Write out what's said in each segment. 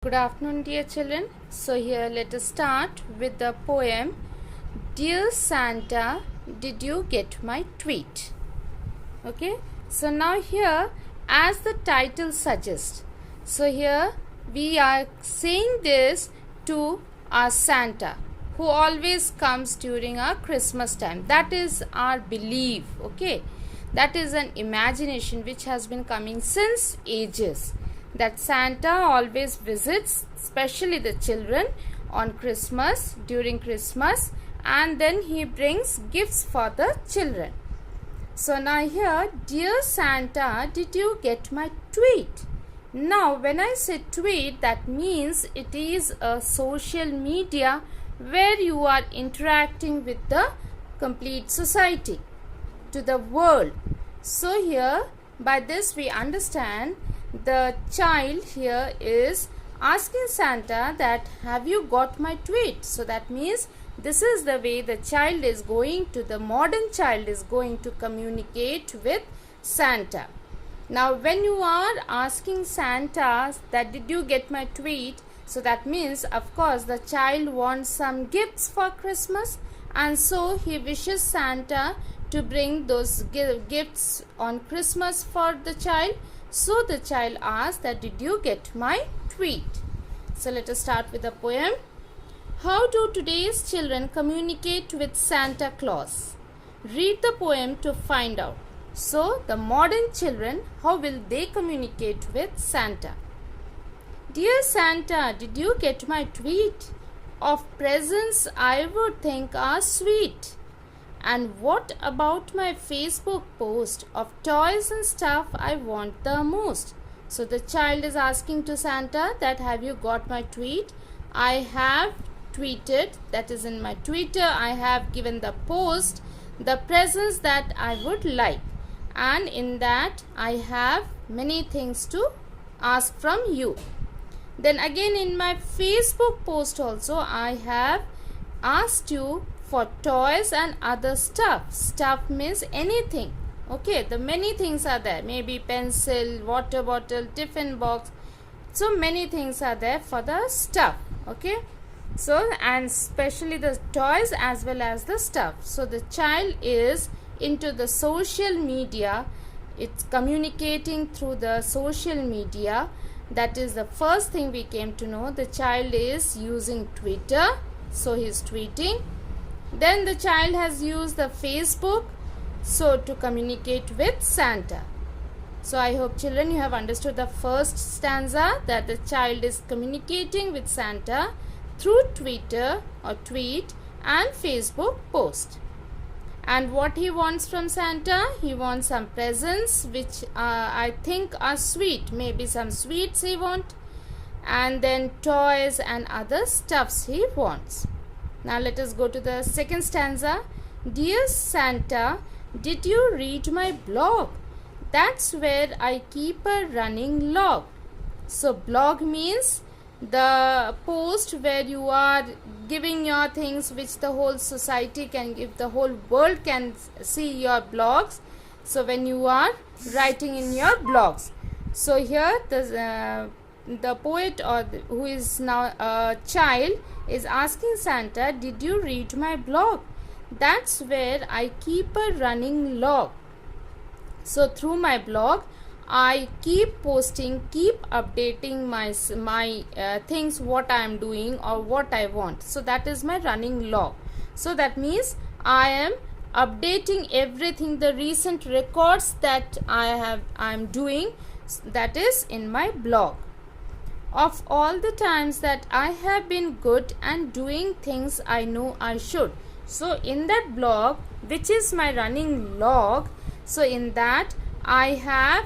Good afternoon, dear children. So here let us start with the poem Dear Santa, did you get my tweet? Okay, so now here, as the title suggests, so here we are saying this to our Santa, who always comes during our Christmas time. That is our belief. Okay, that is an imagination which has been coming since ages, that Santa always visits, especially the children, on Christmas, during Christmas, and then he brings gifts for the children. So now here, Dear Santa, did you get my tweet? Now when I say tweet, that means it is a social media where you are interacting with the complete society, to the world. So here, by this we understand the child here is asking Santa that have you got my tweet? So that means this is the way the child is going to, the modern child is going to communicate with Santa. Now when you are asking Santa that did you get my tweet, so that means of course the child wants some gifts for Christmas, and so he wishes Santa to bring those gifts on Christmas for the child. So the child asks that did you get my tweet? So let us start with the poem. How do today's children communicate with Santa Claus? Read the poem to find out. So the modern children, how will they communicate with Santa? Dear Santa, did you get my tweet? Of presents I would think are sweet. And what about my Facebook post of toys and stuff I want the most? So the child is asking to Santa that have you got my tweet? I have tweeted, that is in my Twitter, I have given the post, the presents that I would like. And in that I have many things to ask from you. Then again in my Facebook post also I have asked you for toys and other stuff. Stuff means anything. Okay, the many things are there. Maybe pencil, water bottle, tiffin box. So many things are there for the stuff. Okay. So and especially the toys as well as the stuff. So the child is into the social media. It's communicating through the social media. That is the first thing we came to know. The child is using Twitter. So he is tweeting. Then the child has used the Facebook, so to communicate with Santa. So I hope children you have understood the first stanza, that the child is communicating with Santa through Twitter or tweet and Facebook post. And what he wants from Santa? He wants some presents which I think are sweet. Maybe some sweets he wants, and then toys and other stuffs he wants. Now let us go to the second stanza. Dear Santa, did you read my blog? That's where I keep a running log. So blog means the post where you are giving your things which the whole society can give, the whole world can see your blogs. So when you are writing in your blogs. So here the poet or who is now a child is asking Santa, did you read my blog? That's where I keep a running log. So through my blog I keep posting, keep updating my things, what I am doing or what I want. So that is my running log. So that means I am updating everything, the recent records that I am doing, that is in my blog. Of all the times that I have been good and doing things I know I should. So in that blog, which is my running log, so in that I have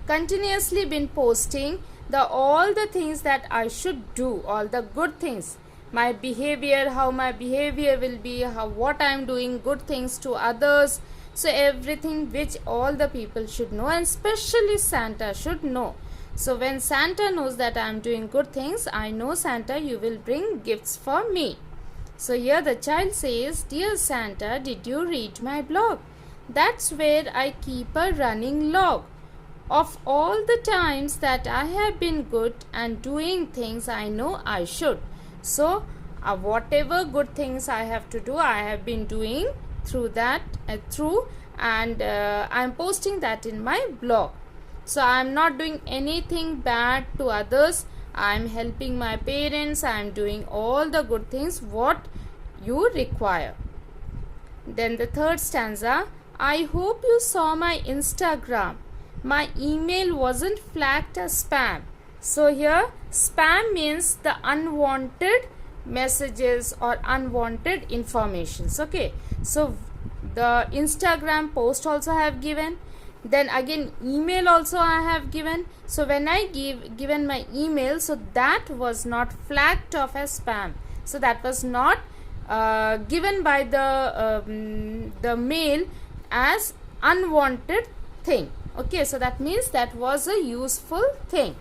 continuously been posting all the things that I should do, all the good things, my behavior, how my behavior will be, what I am doing, good things to others. So everything which all the people should know, and especially Santa should know. So when Santa knows that I am doing good things, I know Santa you will bring gifts for me. So here the child says, Dear Santa, did you read my blog? That's where I keep a running log. of all the times that I have been good and doing things I know I should. So whatever good things I have to do, I have been doing through that and I am posting that in my blog. So I am not doing anything bad to others. I am helping my parents. I am doing all the good things what you require. Then the third stanza, I hope you saw my Instagram. My email wasn't flagged as spam. So here spam means the unwanted messages or unwanted informations. Okay, so the Instagram post also I have given, then again email also I have given. So when I given my email, so that was not flagged off as spam, so that was not given by the mail as unwanted thing. Okay, so that means that was a useful thing.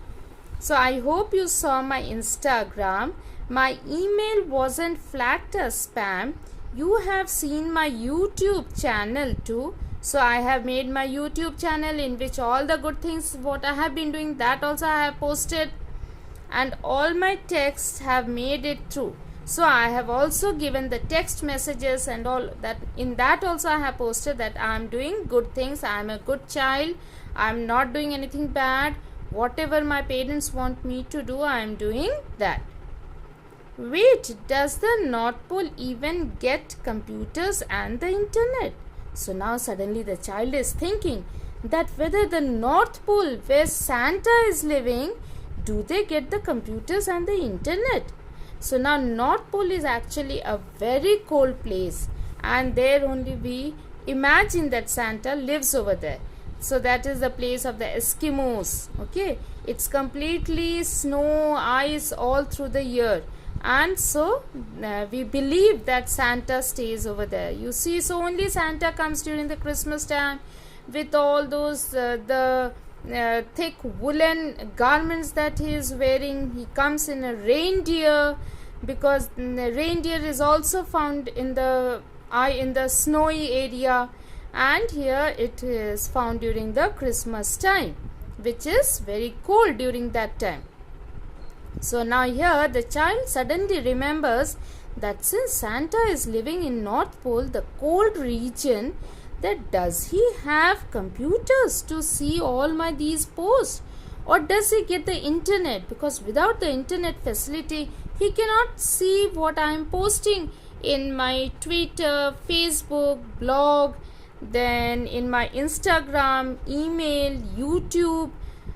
So I hope you saw my Instagram. My email wasn't flagged as spam. You have seen my YouTube channel too. So I have made my YouTube channel in which all the good things what I have been doing, that also I have posted, and all my texts have made it through. So I have also given the text messages and all that. In that also I have posted that I am doing good things. I am a good child. I am not doing anything bad. Whatever my parents want me to do, I am doing that. Wait, does the North Pole even get computers and the internet? So now suddenly the child is thinking that whether the North Pole where Santa is living, do they get the computers and the internet? So now North Pole is actually a very cold place, and there only we imagine that Santa lives over there. So that is the place of the Eskimos. Okay, it's completely snow, ice all through the year, and so we believe that Santa stays over there. You see, so only Santa comes during the Christmas time with all those thick woolen garments that he is wearing. He comes in a reindeer, because the reindeer is also found in the snowy area, and here it is found during the Christmas time, which is very cold during that time. So now here the child suddenly remembers that since Santa is living in North Pole, the cold region, that does he have computers to see all my these posts, or does he get the internet? Because without the internet facility, he cannot see what I am posting in my Twitter, Facebook, blog, then in my Instagram, email, YouTube.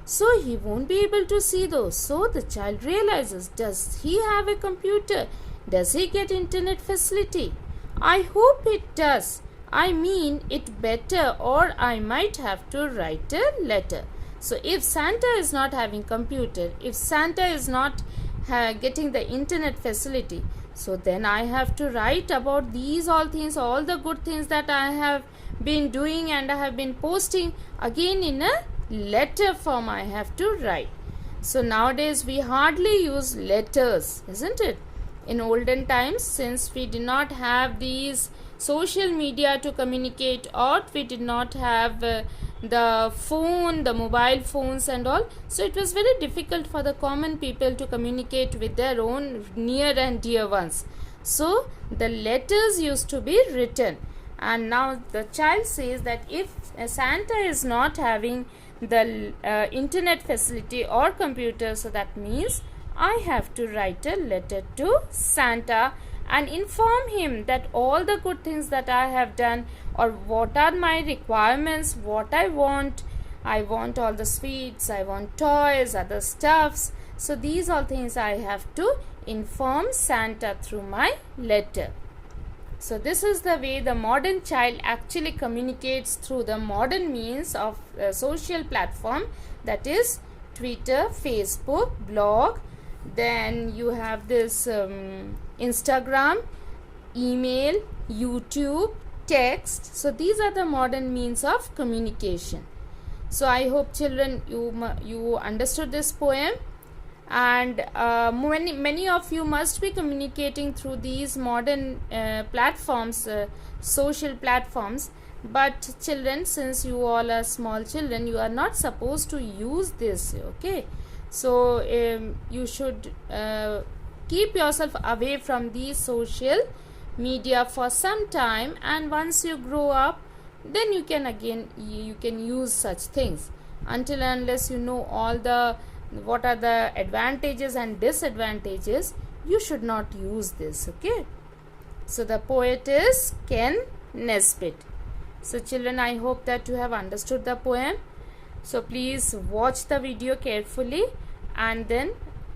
So he won't be able to see those. So the child realizes, does he have a computer? Does he get internet facility? I hope it does. I mean it better, or I might have to write a letter. So if Santa is not having computer, if Santa is not getting the internet facility, so then I have to write about these all things, all the good things that I have been doing and I have been posting, again in a letter form I have to write. So nowadays we hardly use letters, isn't it? In olden times, since we did not have these social media to communicate, or we did not have the phone, the mobile phones and all, so it was very difficult for the common people to communicate with their own near and dear ones. So the letters used to be written, and now the child says that if Santa is not having the internet facility or computer, so that means I have to write a letter to Santa and inform him that all the good things that I have done, or what are my requirements, what I want all the sweets, I want toys, other stuffs. So these all things I have to inform Santa through my letter. So this is the way the modern child actually communicates through the modern means of social platform, that is Twitter, Facebook, blog, then you have this Instagram, email, YouTube, text. So these are the modern means of communication. So I hope children you understood this poem, and many of you must be communicating through these modern platforms, social platforms, But children, since you all are small children, you are not supposed to use this, okay? So you should keep yourself away from the social media for some time, and once you grow up, then you can use such things. Until and unless you know all the what are the advantages and disadvantages, you should not use this, okay? So the poet is Ken Nesbitt. So children, I hope that you have understood the poem. So please watch the video carefully, and then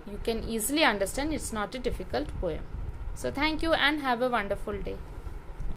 you can easily understand. It's not a difficult poem. So thank you and have a wonderful day.